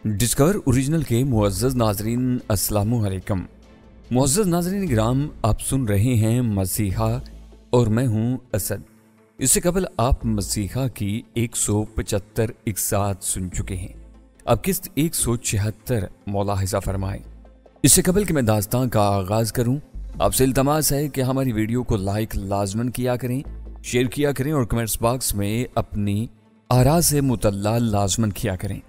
Discover original के मुअज़्ज़ज़ नाज़रीन अस्सलामु अलैकुम। मुअज़्ज़ज़ नाज़रीन ग्राम, आप सुन रहे हैं मसीहा और मैं हूं असद। इससे कबल आप मसीहा की 175 इक़सात सुन चुके हैं। अब किस्त 176 मुलाहिज़ा फरमाएं। इससे कबल कि मैं दास्तान का आगाज़ करूं, आपसे इल्तमास है कि हमारी वीडियो को लाइक लाजमन किया करें, शेयर किया करें और कमेंट्स बॉक्स में अपनी आरा से मुतल्ला लाजमन किया करें।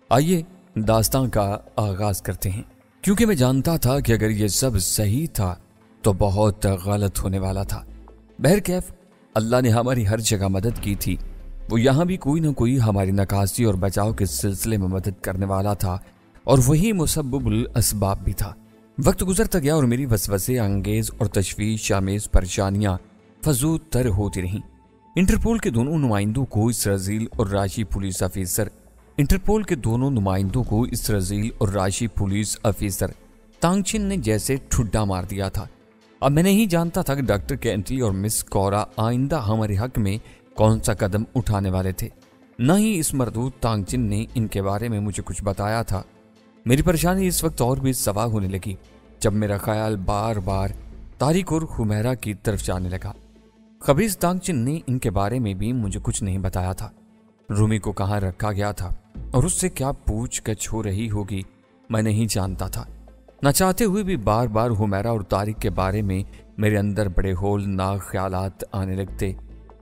आइए दास्तान का आगाज करते हैं, क्योंकि मैं जानता था कि अगर ये सब सही था तो बहुत गलत होने वाला था। बहरकैफ अल्लाह ने हमारी हर जगह मदद की थी। वो यहाँ भी कोई ना कोई हमारी नकासी और बचाव के सिलसिले में मदद करने वाला था, और वही मुसब्बिबुल असबाब भी था। वक्त गुजरता गया और मेरी वसवसे अंगेज और तशवीश आमेज परेशानियां फजू तर होती रहीं। इंटरपोल के दोनों नुमाइंदों को इसराइल और राशि पुलिस अफीसर तांगचिन ने जैसे ठुड्डा मार दिया था। अब मैं नहीं जानता था कि डॉक्टर कैंटली और मिस कौरा आइंदा हमारे हक में कौन सा कदम उठाने वाले थे। न ही इस मरदूद तांगचिन ने इनके बारे में मुझे कुछ बताया था। मेरी परेशानी इस वक्त और भी सवार होने लगी जब मेरा ख्याल बार बार तारिक और हुमैरा की तरफ जाने लगा। खबीस तांगचिन ने इनके बारे में भी मुझे कुछ नहीं बताया था। रूमी को कहाँ रखा गया था और उससे क्या पूछगछ हो रही होगी मैं नहीं जानता था। न चाहते हुए भी बार बार हुमैरा और तारिक के बारे में मेरे अंदर बड़े होलनाक ख्यालात आने लगते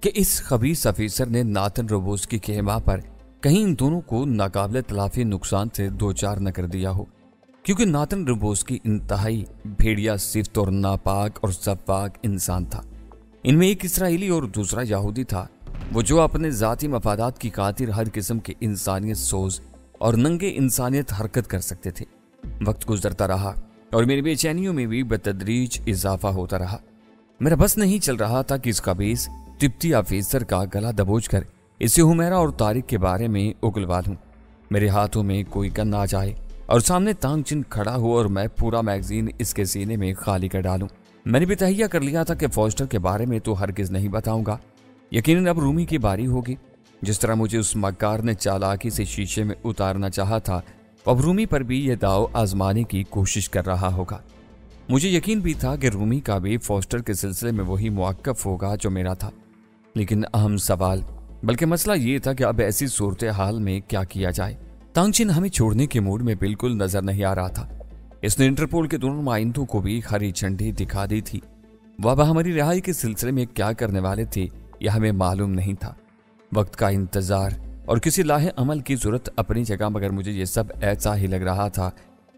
कि इस खबीस अफीसर ने नाथन रोबोस्की के हिमा पर कहीं इन दोनों को नाकाबिल तलाफी नुकसान से दो चार न कर दिया हो, क्योंकि नाथन रोबोस्की इंतहाई भेड़िया सिफ्त और नापाक और सफाक इंसान था। इनमें एक इसराइली और दूसरा यहूदी था, वो जो अपने जाती मफादात की खातिर हर किस्म के इंसानियत सोज और नंगे इंसानियत हरकत कर सकते थे। वक्त गुजरता रहा और मेरी बेचैनियों में भी बतदरीज इजाफा होता रहा। मेरा बस नहीं चल रहा था कि इस खबीस तिब्ती अफीसर का गला दबोच कर इसे हुमैरा और तारिक के बारे में उगलवा लूं। मेरे हाथों में कोई गन आ जाए और सामने तांगचिन खड़ा हो और मैं पूरा मैगजीन इसके सीने में खाली कर डालूं। मैंने भी तहैया कर लिया था कि फॉस्टर के बारे में तो हरगिज नहीं बताऊंगा। यकीनन अब रूमी की बारी होगी। जिस तरह मुझे उस मक्कार ने चालाकी से शीशे में उतारना चाहा था, अब रूमी पर भी यह दाव आजमाने की कोशिश कर रहा होगा। मुझे यकीन भी था कि रूमी का भी फॉस्टर के सिलसिले में वही मुआक्कफ होगा जो मेरा था। लेकिन अहम सवाल बल्कि मसला ये था कि अब ऐसी सूरत हाल में क्या किया जाए। तांगचिन हमें छोड़ने के मूड में बिल्कुल नजर नहीं आ रहा था। इसने इंटरपोल के दोनों नुमाइंदों को भी हरी झंडी दिखा दी थी। वह अब हमारी रिहाई के सिलसिले में क्या करने वाले थे यह हमें मालूम नहीं था। वक्त का इंतजार और किसी लाहे अमल की जरूरत अपनी जगह, मगर मुझे यह सब ऐसा ही लग रहा था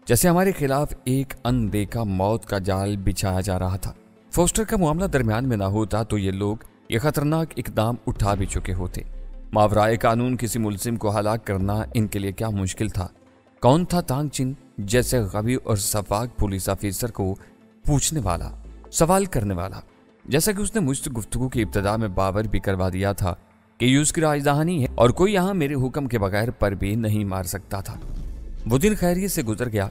जैसे हमारे खिलाफ एक अनदेखा मौत का जाल बिछाया जा रहा था। फोस्टर का मामला दरमियान में ना होता तो ये लोग ये खतरनाक इकदाम उठा भी चुके होते। मावराए कानून किसी मुल्जिम को हलाक करना इनके लिए क्या मुश्किल था। कौन था तांगचिन जैसे गवी और सफाक पुलिस अफीसर को पूछने वाला, सवाल करने वाला, जैसा कि उसने मुझसे गुफ्तगू की इब्तिदा में बावर भी करवा दिया था कि ये उसकी राजधानी है और कोई यहाँ मेरे हुक्म के बगैर पर भी नहीं मार सकता था। वो दिन खैरियत से गुजर गया।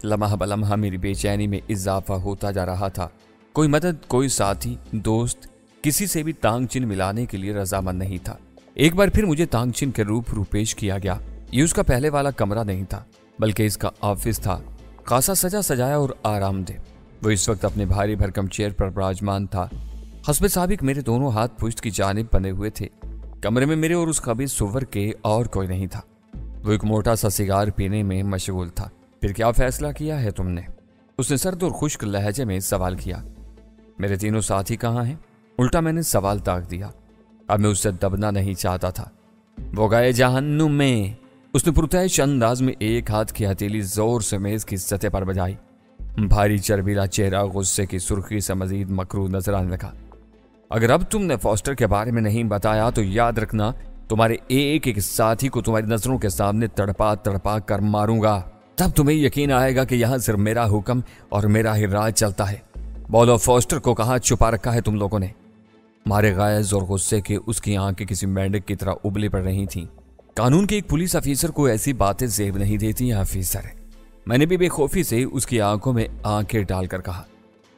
लम्हा बलम्हा मेरी बेचैनी में इजाफा होता जा रहा था। कोई मदद, कोई साथी, दोस्त, किसी से भी तांगचिन मिलाने के लिए रजामंद नहीं था। एक बार फिर मुझे तांगचिन के रूप पेश किया गया। ये उसका पहले वाला कमरा नहीं था, बल्कि इसका ऑफिस था, खासा सजा सजाया और आरामदेह। वो इस वक्त अपने भारी भरकम चेयर पर विराजमान था। हस्बे साबिक मेरे दोनों हाथ पुश्त की जानिब बने हुए थे। कमरे में मेरे और उस खबीस सुवर के और कोई नहीं था। वो एक मोटा सा सिगार पीने में मशगूल था। फिर क्या फैसला किया है तुमने? उसने सर्द और खुश्क लहजे में सवाल किया। मेरे तीनों साथी कहाँ हैं? उल्टा मैंने सवाल ताक दिया। अब मैं उससे दबना नहीं चाहता था। वो गए जहन्नुम में। उसने पुरतैश अंदाज में एक हाथ की हथेली जोर से मेज की सतह पर बजाई। भारी चरबीला चेहरा गुस्से की सुर्खी से मजीद मकरू नजर आने लगा। अगर अब तुमने फॉस्टर के बारे में नहीं बताया तो याद रखना, तुम्हारे एक एक साथी को तुम्हारी नजरों के सामने तड़पा तड़पा कर मारूंगा। तब तुम्हें यकीन आएगा कि यहां सिर्फ मेरा हुक्म और मेरा ही राज चलता है। बोलो, फॉस्टर को कहां छुपा रखा है तुम लोगों ने? मारे गैज और गुस्से के उसकी आंखें किसी मेंढक की तरह उबली पड़ रही थीं। कानून के एक पुलिस अफीसर को ऐसी बातें जेब नहीं देती हैं अफीसर। मैंने भी बेखौफी से उसकी आंखों में आंखें डालकर कहा,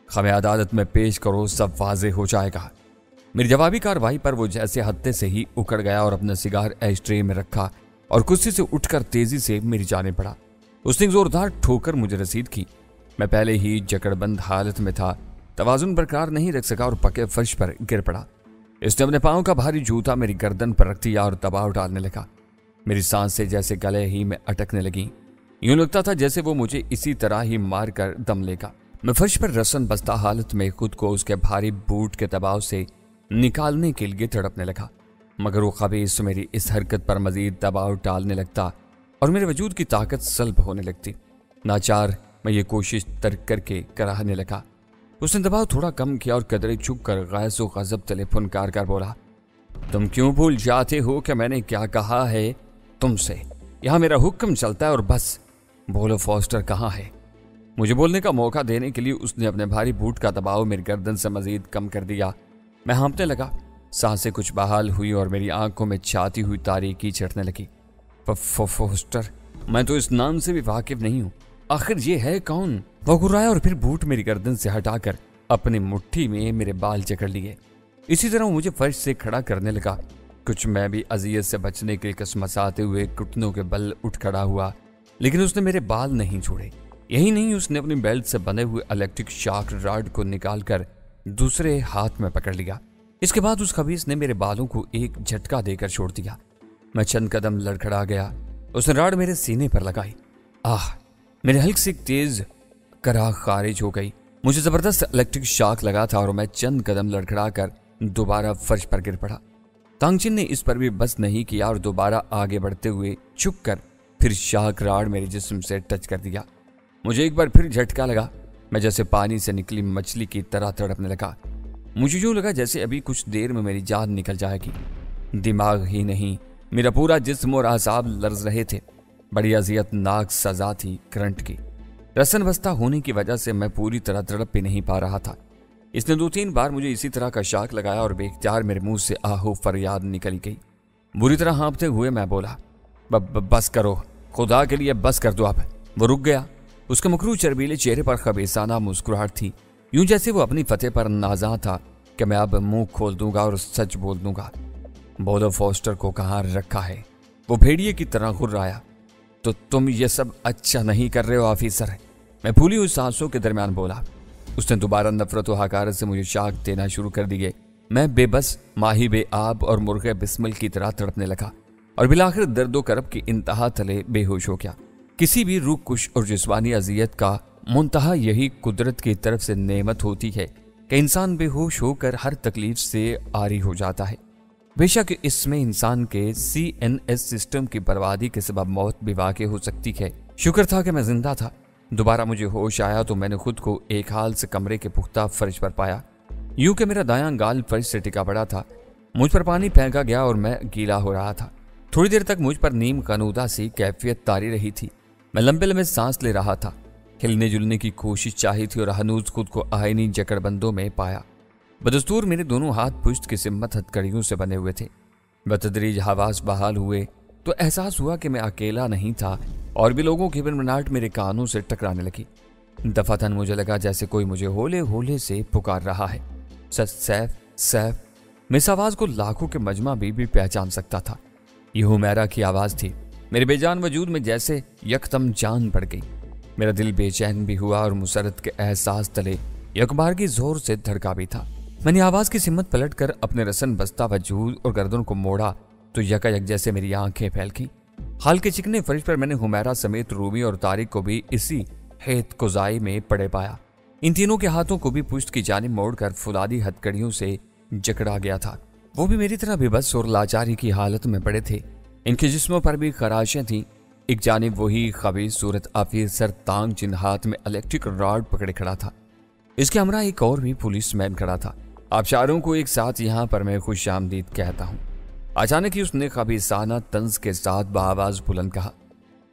हमें अदालत में पेश करो, सब वाजे हो जाएगा। मेरी जवाबी कार्रवाई पर वो जैसे हत्ते से ही उकड़ गया और अपना सिगार एश ट्रे में रखा और कुर्सी से उठकर तेजी से मेरी जाने पड़ा। उसने एक जोरदार ठोकर मुझे रसीद की। मैं पहले ही जकड़बंद हालत में था, तवाजुन बरकरार नहीं रख सका और पके फर्श पर गिर पड़ा। इसने अपने पांव का भारी जूता मेरी गर्दन पर रख दिया और दबाव डालने लगा। मेरी सांसें जैसे गले ही में अटकने लगी। यूं लगता था जैसे वो मुझे इसी तरह ही मार कर दम लेगा। मैं फर्श पर रसन बस्ता हालत में खुद को उसके भारी बूट के दबाव से निकालने के लिए तड़पने लगा, मगर वो खबीस मेरी इस हरकत पर मजीद दबाव डालने लगता और मेरे वजूद की ताकत सल्ब होने लगती। नाचार मैं ये कोशिश तर्क करके कराहने लगा। उसने दबाव थोड़ा कम किया और कदरे चुप कर गैस व गजब तले फुनकार कर बोला, तुम क्यों भूल जाते हो कि मैंने क्या कहा है तुमसे? यहां मेरा हुक्म चलता है और बस। बोलो फॉस्टर कहाँ है? मुझे बोलने का मौका देने के लिए उसने अपने भारी बूट का दबाव मेरी गर्दन से मजीद कम कर दिया। मैं हाँफने लगा, सांसें कुछ बहाल हुई और मेरी आंखों में छाती हुई तारीकी चढ़ने लगी। फॉस्टर? मैं तो इस नाम से भी वाकिफ नहीं हूं। आखिर ये है कौन? वो घुराया और फिर बूट मेरी गर्दन से हटाकर अपनी मुट्ठी में मेरे बाल जकड़ लिए। इसी तरह वो मुझे फर्श से खड़ा करने लगा। कुछ मैं भी अजियत से बचने के कसमसाते हुए घुटनों के बल उठ खड़ा हुआ, लेकिन उसने मेरे बाल नहीं छोड़े। यही नहीं, उसने अपनी बेल्ट से बने हुए इलेक्ट्रिक शॉक रॉड को निकालकर दूसरे हाथ में पकड़ लिया। इसके बाद उस खबीस ने मेरे बालों को एक झटका देकर छोड़ दिया। मैं चंद कदम लड़खड़ा गया। उसने रॉड मेरे सीने पर लगाई। आह! मेरे हल्क से तेज कराह खारिज हो गई। मुझे जबरदस्त इलेक्ट्रिक शॉक लगा था और मैं चंद कदम लड़खड़ा कर दोबारा फर्श पर गिर पड़ा। तांगचिन ने इस पर भी बस नहीं किया और दोबारा आगे बढ़ते हुए झुक कर फिर शॉक रॉड मेरे जिस्म से टच कर दिया। मुझे एक बार फिर झटका लगा। मैं जैसे पानी से निकली मछली की तरह तड़पने लगा। मुझे यूं लगा जैसे अभी कुछ देर में मेरी जान निकल जाएगी। दिमाग ही नहीं, मेरा पूरा जिस्म और आसाब लर्ज रहे थे। बड़ी अजियतनाक सजा थी करंट की। रसन बस्ता होने की वजह से मैं पूरी तरह तड़प भी नहीं पा रहा था। इसने 2-3 बार मुझे इसी तरह का शॉक लगाया और बेख्तियार मेरे मुंह से आहू फरियाद निकल गई। बुरी तरह हाँफते हुए मैं बोला, बस करो, खुदा के लिए बस कर दो अब। वो रुक गया। उसके मुखरू चरबीले चेहरे पर खबीसाना मुस्कुराहट थी, यूं जैसे वो अपनी फतेह पर नाज़ा था कि मैं अब मुंह खोल दूंगा और सच बोल दूंगा। बोलो फॉस्टर को कहाँ रखा है? वो भेड़िए की तरह घुर्राया। तो तुम ये सब अच्छा नहीं कर रहे हो ऑफिसर? मैं फूली हुई सांसों के दरमियान बोला। उसने दोबारा नफरत व हकारत से मुझे शाक देना शुरू कर दिए। मैं बेबस माही बेआब और मुर्गे बिस्मिल की तरह तड़पने लगा और बिलाखिर दर्दो करब की इंतहा तले बेहोश हो गया। किसी भी रूह कुश और जिस्मानी अजियत का मुंतहा यही कुदरत की तरफ से नेमत होती है कि इंसान बेहोश होकर हर तकलीफ से आरी हो जाता है। बेशक इसमें इंसान के CNS सिस्टम की बर्बादी के सबब मौत भी वाक़ई हो सकती है। शुक्र था कि मैं जिंदा था। दोबारा मुझे होश आया तो मैंने खुद को एक हाल से कमरे के पुख्ता फर्श पर पाया। यूं कि मेरा दायां गाल फर्श से टिका पड़ा था। मुझ पर पानी फेंका गया और मैं गीला हो रहा था। थोड़ी देर तक मुझ पर नीम कनूदा सी कैफियत तारी रही थी। मैं लंबे लंबे सांस ले रहा था। हिलने जुलने की कोशिश चाही थी और हनूज खुद को आईनी जकड़बंदों में पाया। बदस्तूर मेरे दोनों हाथ पुश्त की सिम्मत हथकड़ियों से बने हुए थे। बतदरीज हवास बहाल हुए तो एहसास हुआ कि मैं अकेला नहीं था और भी लोगों की बिनबनाहट मेरे कानों से टकराने लगी। दफातन मुझे लगा जैसे कोई मुझे होले होले से पुकार रहा है, सैफ सैफ। मैं इस आवाज को लाखों के मजमा भी पहचान सकता था। यह हुमैरा की आवाज थी। मेरे बेजान वजूद में जैसे यकदम जान बढ़ गई। मेरा दिल बेचैन भी हुआ और मुसरत के एहसास तले यकबार की जोर से धड़का भी था। मैंने आवाज की सिमत पलट कर अपने रसन बस्ता वजूद और गर्दन को मोड़ा तो यकायक जैसे मेरी आंखें फैल गईं। हाल के चिकने फर्श पर मैंने हुमैरा समेत रूमी और तारिक को भी इसी हेत कोजाई में पड़े पाया। इन तीनों के हाथों को भी पुश्त की जानिब मोड़कर फुलादी हथकड़ियों से जकड़ा गया था। वो भी मेरी तरह बेबस और लाचारी की हालत में पड़े थे। इनके जिस्मों पर भी खराशें थीं। एक जानिब वही खबीस सूरत ऑफिसर तांग जिन हाथ में इलेक्ट्रिक रॉड पकड़े खड़ा था। इसके हमरा एक और भी पुलिसमैन खड़ा था। आप चारों को एक साथ यहाँ पर मैं खुश आमदीद कहता हूँ। अचानक ही उसने खबीसाना तंज के साथ बआवाज बुलंद कहा।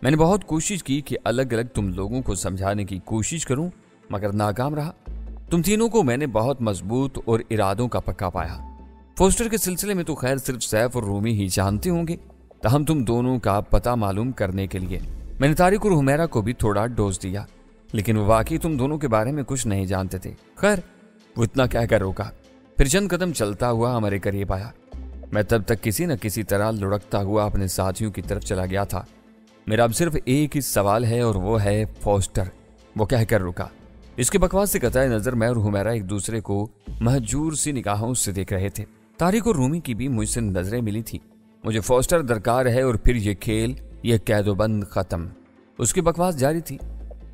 मैंने बहुत कोशिश की कि अलग अलग तुम लोगों को समझाने की कोशिश करूं, मगर नाकाम रहा। तुम तीनों को मैंने बहुत मजबूत और इरादों का पक्का पाया। फोस्टर के सिलसिले में तो खैर सिर्फ सैफ और रूमी ही जानते होंगे, तहम तुम दोनों का पता मालूम करने के लिए मैंने तारिक और हुमैरा को भी थोड़ा डोज दिया, लेकिन वो वाकई तुम दोनों के बारे में कुछ नहीं जानते थे। खैर वो इतना कहकर रोका, फिर चंद कदम चलता हुआ हमारे करीब आया। मैं तब तक किसी न किसी तरह लुढ़कता हुआ अपने साथियों की तरफ चला गया था। मेरा अब सिर्फ एक ही सवाल है और वो है फोस्टर, वो कहकर रुका। इसके बकवास से कतई नजर मैं और हुमैरा एक दूसरे को महजूर सी निगाहों से देख रहे थे। तारिक और रूमी की भी मुझसे नजरें मिली थी। मुझे फोस्टर दरकार है और फिर ये खेल, ये कैदोबंद खत्म। उसकी बकवास जारी थी।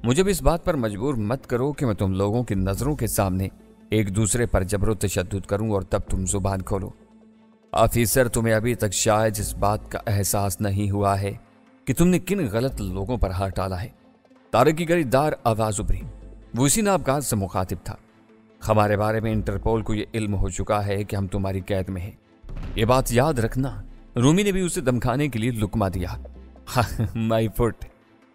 मुझे भी इस बात पर मजबूर मत करो कि मैं तुम लोगों की नजरों के सामने एक दूसरे पर जबरो तशद्दुद करूं और तब तुम जुबान खोलो। ऑफिसर, तुम्हें अभी तक शायद इस बात का एहसास नहीं हुआ है कि तुमने किन गलत लोगों पर हाथ डाला है। तारिक की गरीदार आवाज उभरी। वो इसी नाबकात से मुखातिब था। हमारे बारे में इंटरपोल को यह इल्म हो चुका है कि हम तुम्हारी कैद में हैं। ये बात याद रखना। रूमी ने भी उसे धमकाने के लिए लुकमा दिया। My foot.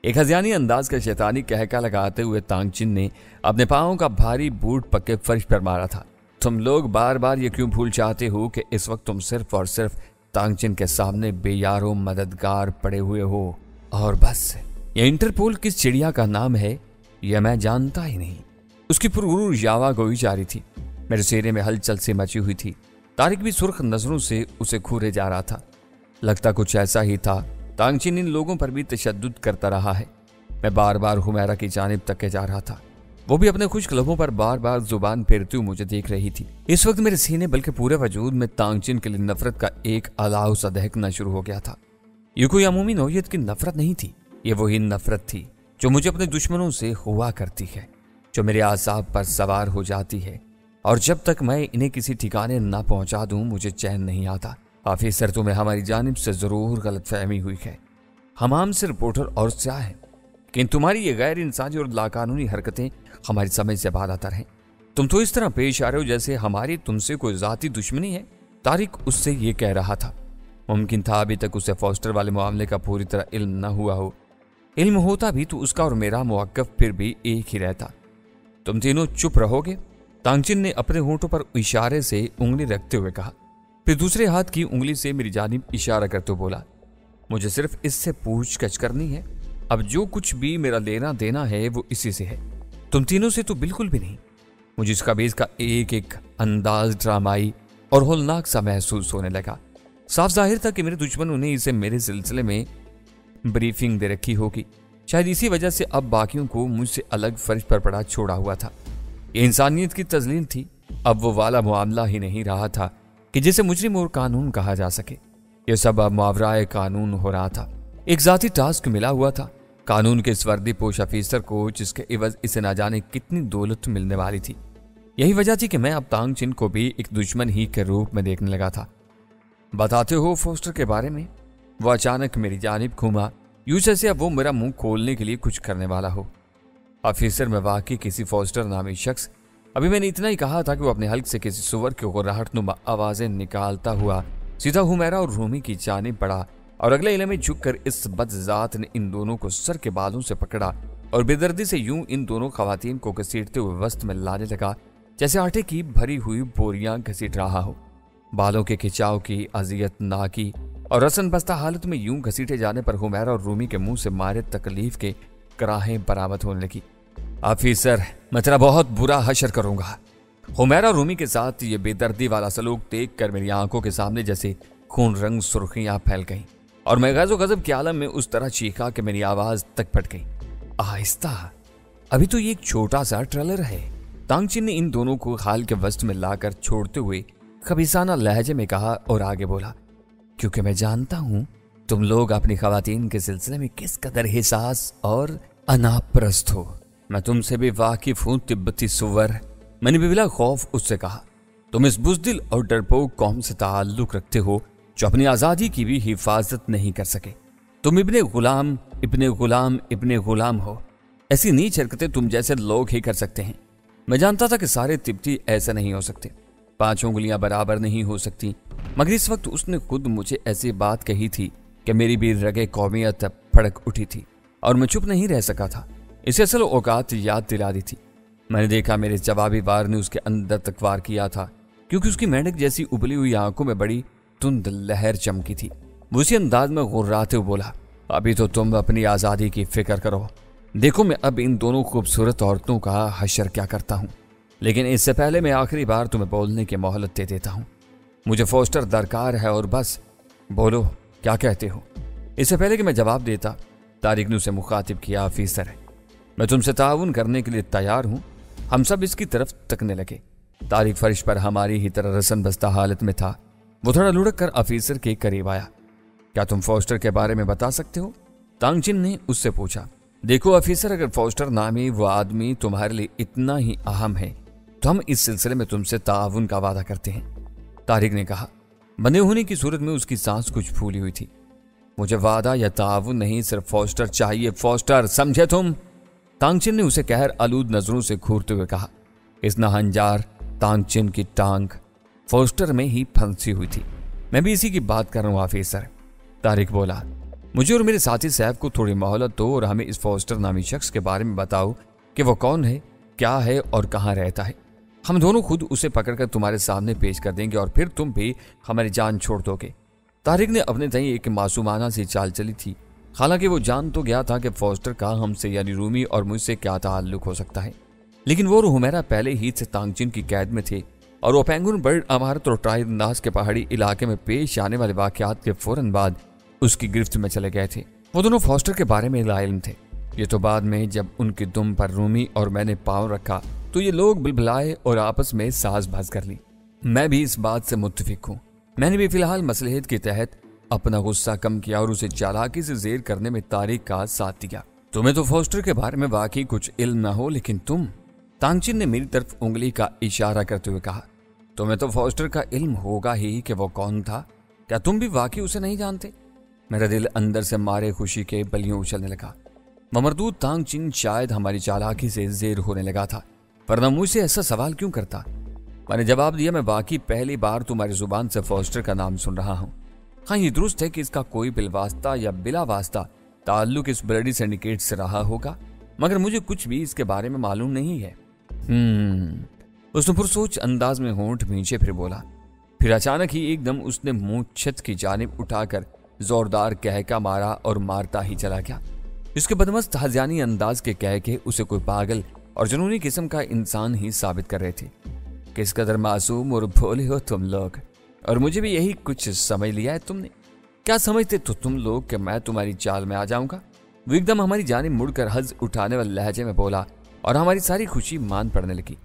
एक हज़ियानी अंदाज का शैतानी कहका लगाते हुए तांगचिन ने अपने पांवों का भारी बूट पक्के फर्श पर मारा था। तुम लोग बार बार ये क्यों भूल जाते हो कि इस वक्त तुम सिर्फ और सिर्फ तांगचिन के सामने बेयारो मददगार पड़े हुए हो। और बस, ये इंटरपोल किस चिड़िया का नाम है यह मैं जानता ही नहीं। उसकी पुरगुरू यावा गोई जारी थी। मेरे चेहरे में हलचल से मची हुई थी। तारिक भी सुर्ख नजरों से उसे घूरे जा रहा था। लगता कुछ ऐसा ही था। तांगचिन इन लोगों पर भी तशद्दुद करता रहा है। मैं बार बार हुमैरा की जानिब तक जा रहा था। वो भी अपने खुश्क लबों पर बार बार जुबान फेरती हुई मुझे देख रही थी। इस वक्त मेरे सीने बल्कि पूरे वजूद में तांगचिन के लिए नफरत का एक अलाव सा दहकना शुरू हो गया था। ये कोई अमूमी नौयत की नफरत नहीं थी। ये वही नफरत थी जो मुझे अपने दुश्मनों से हुआ करती है, जो मेरे आसाब पर सवार हो जाती है और जब तक मैं इन्हें किसी ठिकाने न पहुंचा दूं मुझे चैन नहीं आता। ऑफिसर, तुम्हें हमारी जानिब से जरूर गलतफहमी हुई है। हम आम से रिपोर्टर और क्या है कि तुम्हारी ये गैर इंसानी और लाकानूनी हरकतें हमारी समझ से बालातर हैं। तुम तो इस तरह पेश आ रहे हो जैसे हमारी तुमसे कोई जाती दुश्मनी है। तारिक उससे ये कह रहा था। मुमकिन था अभी तक उसे फोस्टर वाले मामले का पूरी तरह इल्म न हुआ हो। इल्म होता भी तो उसका और मेरा मौक़िफ़ फिर भी एक ही रहता। तुम तीनों चुप रहोगे? तांगचिन ने अपने होंठों पर इशारे से उंगली रखते हुए कहा। फिर दूसरे हाथ की उंगली से मेरी जानिब इशारा करते बोला, मुझे सिर्फ इससे पूछताछ करनी है। अब जो कुछ भी मेरा लेना देना है वो इसी से है, तुम तीनों से तो बिल्कुल भी नहीं। मुझे इसका बेस का एक एक अंदाज ड्रामाई और होलनाक सा महसूस होने लगा। साफ जाहिर था कि मेरे दुश्मनों ने इसे मेरे सिलसिले में ब्रीफिंग दे रखी होगी। शायद इसी वजह से अब बाकियों को मुझसे अलग फर्श पर पड़ा छोड़ा हुआ था। ये इंसानियत की तजलील थी। अब वो वाला मामला ही नहीं रहा था कि जिसे मुजरिम और कानून कहा जा सके। यह सब अब मुआवराए कानून हो रहा था। एक जाती टास्क मिला हुआ था कानून के इस वर्दी पोश अफीसर को, जिसके इवज इसे ना जाने कितनी दौलत मिलने वाली थी। यही वजह थी कि मैं अब तांगचिन को भी एक दुश्मन ही के रूप में देखने लगा था। बताते हो फोस्टर के बारे में? वो अचानक मेरी जानिब घूमा, यूं जैसे अब वो मेरा मुंह खोलने के लिए कुछ करने वाला हो। ऑफिसर, में वाकई किसी फोस्टर नामी शख्स, अभी मैंने इतना ही कहा था कि वो अपने हल्क से किसी सुवर की गुर्राहटनुमा आवाजें निकालता हुआ सीधा हुमैरा और रूमी की जानिब बढ़ा और अगले इले में झुककर इस बदजात ने इन दोनों को सर के बालों से पकड़ा और बेदर्दी से यूं इन दोनों खवातीन को घसीटते हुए वस्त में लाने लगा जैसे आटे की भरी हुई बोरियां घसीट रहा हो। बालों के खिंचाव की अजियत ना की और रसन बस्ता हालत में यूं घसीटे जाने पर हुमैरा और रूमी के मुंह से मारे तकलीफ के कराहें बरामद होने लगी। ऑफिसर, मैं तेरा बहुत बुरा हशर करूंगा। हुमैरा और रूमी के साथ ये बेदर्दी वाला सलूक देख कर मेरी आंखों के सामने जैसे खून रंग सुर्खियां फैल गईं और मैं गज़ो गज़ब के आलम में उस तरह चीखा कि मेरी आवाज तक फट गई। आहिस्ता, अभी तो ये एक छोटा सा ट्रेलर है। तांगचिन ने इन दोनों को खाल के वस्त में लाकर छोड़ते हुए खबीसाना लहजे में कहा और आगे बोला, क्योंकि मैं जानता हूं तुम लोग अपनी खवातीन के सिलसिले में किस कदर हिसास और अनापरस्त हो। मैं तुमसे भी वाकिफ हूं तिब्बती सुवर। मैंने बिला खौफ उससे कहा, तुम इस बुज़दिल और डरपोक कौम से ताल्लुक रखते हो जो अपनी आज़ादी की भी हिफाजत नहीं कर सके। तुम इब्ने गुलाम इब्ने गुलाम इब्ने गुलाम हो। ऐसी नीच हरकतें तुम जैसे लोग ही कर सकते हैं। मैं जानता था कि सारे तिब्बती ऐसे नहीं हो सकते, 5 उंगलियां बराबर नहीं हो सकती, मगर इस वक्त उसने खुद मुझे ऐसी बात कही थी कि मेरी भी रगे कौमियत फड़क उठी थी और मैं चुप नहीं रह सका था। इसे असल औकात याद दिला दी थी। मैंने देखा मेरे जवाबी वार ने उसके अंदर तक वार किया था, क्योंकि उसकी मेंढक जैसी उबली हुई आंखों में बड़ी तुंद लहर चमकी थी। वो उसी अंदाज में गुर्राते हुए बोला, अभी तो तुम अपनी आज़ादी की फिक्र करो, देखो मैं अब इन दोनों खूबसूरत औरतों का हशर क्या करता हूँ। लेकिन इससे पहले मैं आखिरी बार तुम्हें बोलने की मोहलत दे देता हूँ। मुझे फोस्टर दरकार है और बस। बोलो क्या कहते हो। इससे पहले कि मैं जवाब देता, तारिक ने उसे मुखातिब किया, ऑफिसर मैं तुमसे ताउन करने के लिए तैयार हूं। हम सब इसकी तरफ तकने लगे। तारिक फर्श पर हमारी ही तरह रसन बस्ता हालत में था। वो थोड़ा लुढ़क कर ऑफिसर के करीब आया। क्या तुम फोस्टर के बारे में बता सकते हो? तांगचिन ने उससे पूछा। देखो ऑफिसर, अगर फोस्टर नामी वो आदमी तुम्हारे लिए इतना ही अहम है तो हम इस सिलसिले में तुमसे ताउन का वादा करते हैं, तारिक ने कहा। बंधे होने की सूरत में उसकी सांस कुछ फूली हुई थी। मुझे वादा या ताउन नहीं, सिर्फ फोस्टर चाहिए, फोस्टर, समझे तुम? तांगचिन ने उसे कहर आलूद नजरों से घूरते हुए कहा। इस नहंजार तांगचिन की टांग फोस्टर में ही फंसी हुई थी। मैं भी इसी की बात कर रहा हूं ऑफिसर, तारिक बोला। मुझे और मेरे साथी सैफ को थोड़ी मोहलत दो और हमें इस फोस्टर नामी शख्स के बारे में बताओ कि वो कौन है, क्या है और कहां रहता है। हम दोनों खुद उसे पकड़कर तुम्हारे सामने पेश कर देंगे और फिर तुम भी हमारी जान छोड़ दोगे। तारिक ने अपने तय एक मासूमाना सी चाल चली थी। हालांकि वो जान तो गया था कि फोस्टर का हमसे यानी रूमी और मुझसे क्या ताल्लुक हो सकता है, लेकिन वो और हुमैरा पहले ही से तांगचिन की कैद में थे और वो पेंगुइन बर्ड अमारत और ट्राइब नास के पहाड़ी इलाके में पेश आने वाले वाकयात के फौरन बाद उसकी गिरफ्त में चले गए थे। वो दोनों फोस्टर के बारे में लाइल्म थे। ये तो बाद में जब उनकी दुम पर रूमी और मैंने पांव रखा तो ये लोग बिलबिलाए और आपस में साजबाज कर ली। मैं भी इस बात से मुत्तफिक हूँ। मैंने भी फिलहाल मसलहत के तहत अपना गुस्सा कम किया और उसे चालाकी से जेर करने में तारिक का साथ दिया। तुम्हें तो फोस्टर के बारे में वाकई कुछ इल्म ना हो, लेकिन तुम, तांगचिन ने मेरी तरफ उंगली का इशारा करते हुए कहा, तुम्हें तो फोस्टर का इल्म होगा ही कि वो कौन था। क्या तुम भी वाकई उसे नहीं जानते? मेरा दिल अंदर से मारे खुशी के बलियों उछलने लगा। ममरदूद तांगचिन शायद हमारी चालाकी से जेर होने लगा था, वरना मुझसे ऐसा सवाल क्यों करता। मैंने जवाब दिया, मैं वाकई पहली बार तुम्हारी जुबान से फोस्टर का नाम सुन रहा हूँ। हाँ, ये दुरुस्त है कि इसका कोई बिलवास्ता या बिला वास्ता ताल्लुक इस ब्लडी सिंडिकेट से रहा होगा, मगर मुझे कुछ भी इसके बारे में मालूम नहीं है। उसने पुरसोच अंदाज में होंठ भींचे फिर बोला। फिर अचानक ही एकदम उसने मुंह छत की जानिब उठाकर जोरदार कहका मारा और मारता ही चला गया। इसके बदमस्त हजानी अंदाज के कह के उसे कोई पागल और जुनूनी किस्म का इंसान ही साबित कर रहे थे। किस कदर मासूम और भोले हो तुम लोग, और मुझे भी यही कुछ समझ लिया है तुमने। क्या समझते तो तुम लोग कि मैं तुम्हारी चाल में आ जाऊंगा? वो एकदम हमारी जानिब मुड़कर हज उठाने वाले लहजे में बोला और हमारी सारी खुशी मान पड़ने लगी।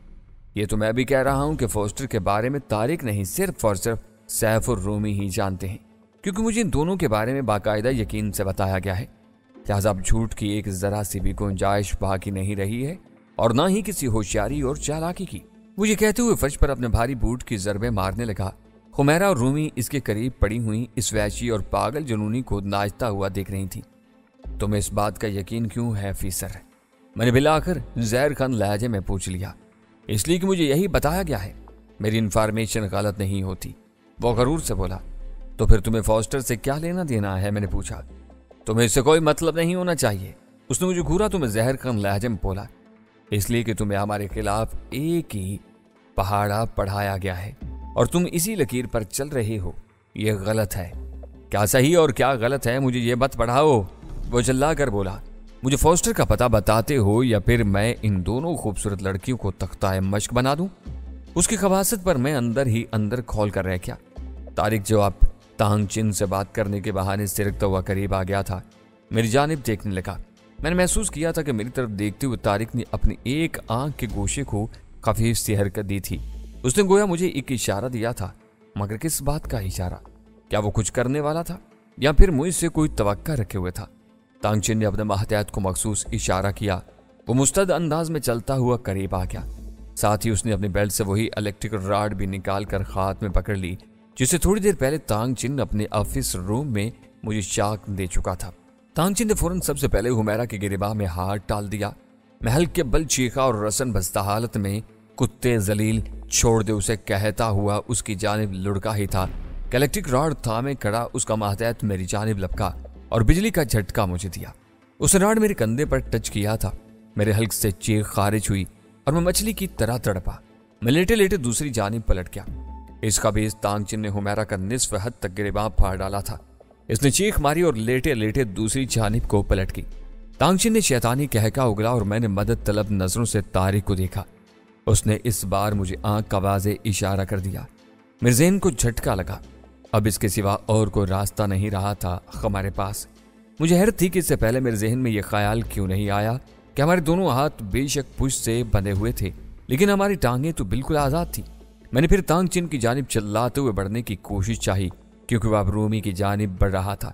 ये तो मैं भी कह रहा हूं कि फोस्टर के बारे में तारिक नहीं, सिर्फ और सिर्फ सैफ और रूमी ही जानते हैं, क्योंकि मुझे इन दोनों के बारे में बाकायदा यकीन से बताया गया है। लिहाजा अब झूठ की एक जरा सी भी गुंजाइश बाकी नहीं रही है और ना ही किसी होशियारी और चालाकी की। वो ये कहते हुए फर्श पर अपने भारी बूट की जरबे मारने लगा। हुमैरा और रूमी इसके करीब पड़ी हुई इस वैशी और पागल जुनूनी को नाचता हुआ देख रही थी। तुम्हें इस बात का यकीन क्यों है ऑफिसर? मैंने बिलाकर जहर खान लहजे में पूछ लिया। इसलिए कि मुझे यही बताया गया है, मेरी इन्फॉर्मेशन गलत नहीं होती, वो गरूर से बोला। तो फिर तुम्हें फोस्टर से क्या लेना देना है? मैंने पूछा। तुम्हें इससे कोई मतलब नहीं होना चाहिए, उसने मुझे घूरा। तुम्हें जहर खान लहजे में बोला। इसलिए कि तुम्हें हमारे खिलाफ एक ही पहाड़ा पढ़ाया गया है और तुम इसी लकीर पर चल रहे हो। यह गलत है। क्या सही और क्या गलत है मुझे ये मत पढ़ाओ, वो चिल्ला कर बोला। मुझे फोस्टर का पता बताते हो या फिर मैं इन दोनों खूबसूरत लड़कियों को तख्ता मश्क बना दूं? उसकी खबासत पर मैं अंदर ही अंदर खोल कर रह गया। तारिक जो अब तांगचिन से बात करने के बहाने सिरकता हुआ करीब आ गया था, मेरी जानिब देखने लगा। मैंने महसूस किया था कि मेरी तरफ देखते हुए तारिक ने अपनी एक आंख के गोशे को खफीफ सी हरकत दी थी। उसने गोया मुझे एक इशारा दिया था, मगर किस बात का इशारा? क्या वो कुछ करने वाला था या फिर मुझसे कोई तवक्का रखे हुए था? तांगचिन ने अपने माहतात को मखसूस इशारा किया। वो मुस्तद अंदाज में चलता हुआ करीब आ गया। साथ ही उसने अपने बेल्ट से वही इलेक्ट्रिक रॉड भी निकाल कर हाथ में पकड़ ली, जिसे थोड़ी देर पहले तांगचिन अपने ऑफिस रूम में मुझे शाक दे चुका था। तांगचिन ने फौरन सबसे पहले हुमैरा के गिरिबाह में हाथ डाल दिया। मैं हल्के बल चीखा और रसन बस्ता हालत में, कुत्ते जलील छोड़ दे उसे कहता हुआ उसकी जानिब लुढ़का ही था। इलेक्ट्रिक रॉड थामे खड़ा उसका माहतात मेरी जानिब लपका और बिजली का झटका मुझे दिया। उसने रॉड मेरे कंधे पर टच किया था। मेरे हल्क से चीख खारिज हुई और मैं मछली की तरह तड़पा। मैं लेटे लेटे दूसरी जानिब पलट गया। इसका भी इस तांगचिन ने हुमैरा का निस्फ हद तक गिरिबाह फाड़ डाला था। इसने चीख मारी और लेटे लेटे दूसरी जानिब को पलट गई। तांगचिन ने शैतानी कहका उगला और मैंने मदद तलब नजरों से तारिक को देखा। उसने इस बार मुझे आंख का वाज़े इशारा कर दिया। मिर्जेन को झटका लगा। अब इसके सिवा और कोई रास्ता नहीं रहा था हमारे पास। मुझे हैरत थी कि इससे पहले मेरे जहन में यह ख्याल क्यों नहीं आया कि हमारे दोनों हाथ बेशक पुश से बंधे हुए थे, लेकिन हमारी टांगें तो बिल्कुल आज़ाद थी। मैंने फिर तांगचिन की जानिब चिल्लाते हुए बढ़ने की कोशिश चाही, क्योंकि वह अब रूमी की जानिब बढ़ रहा था।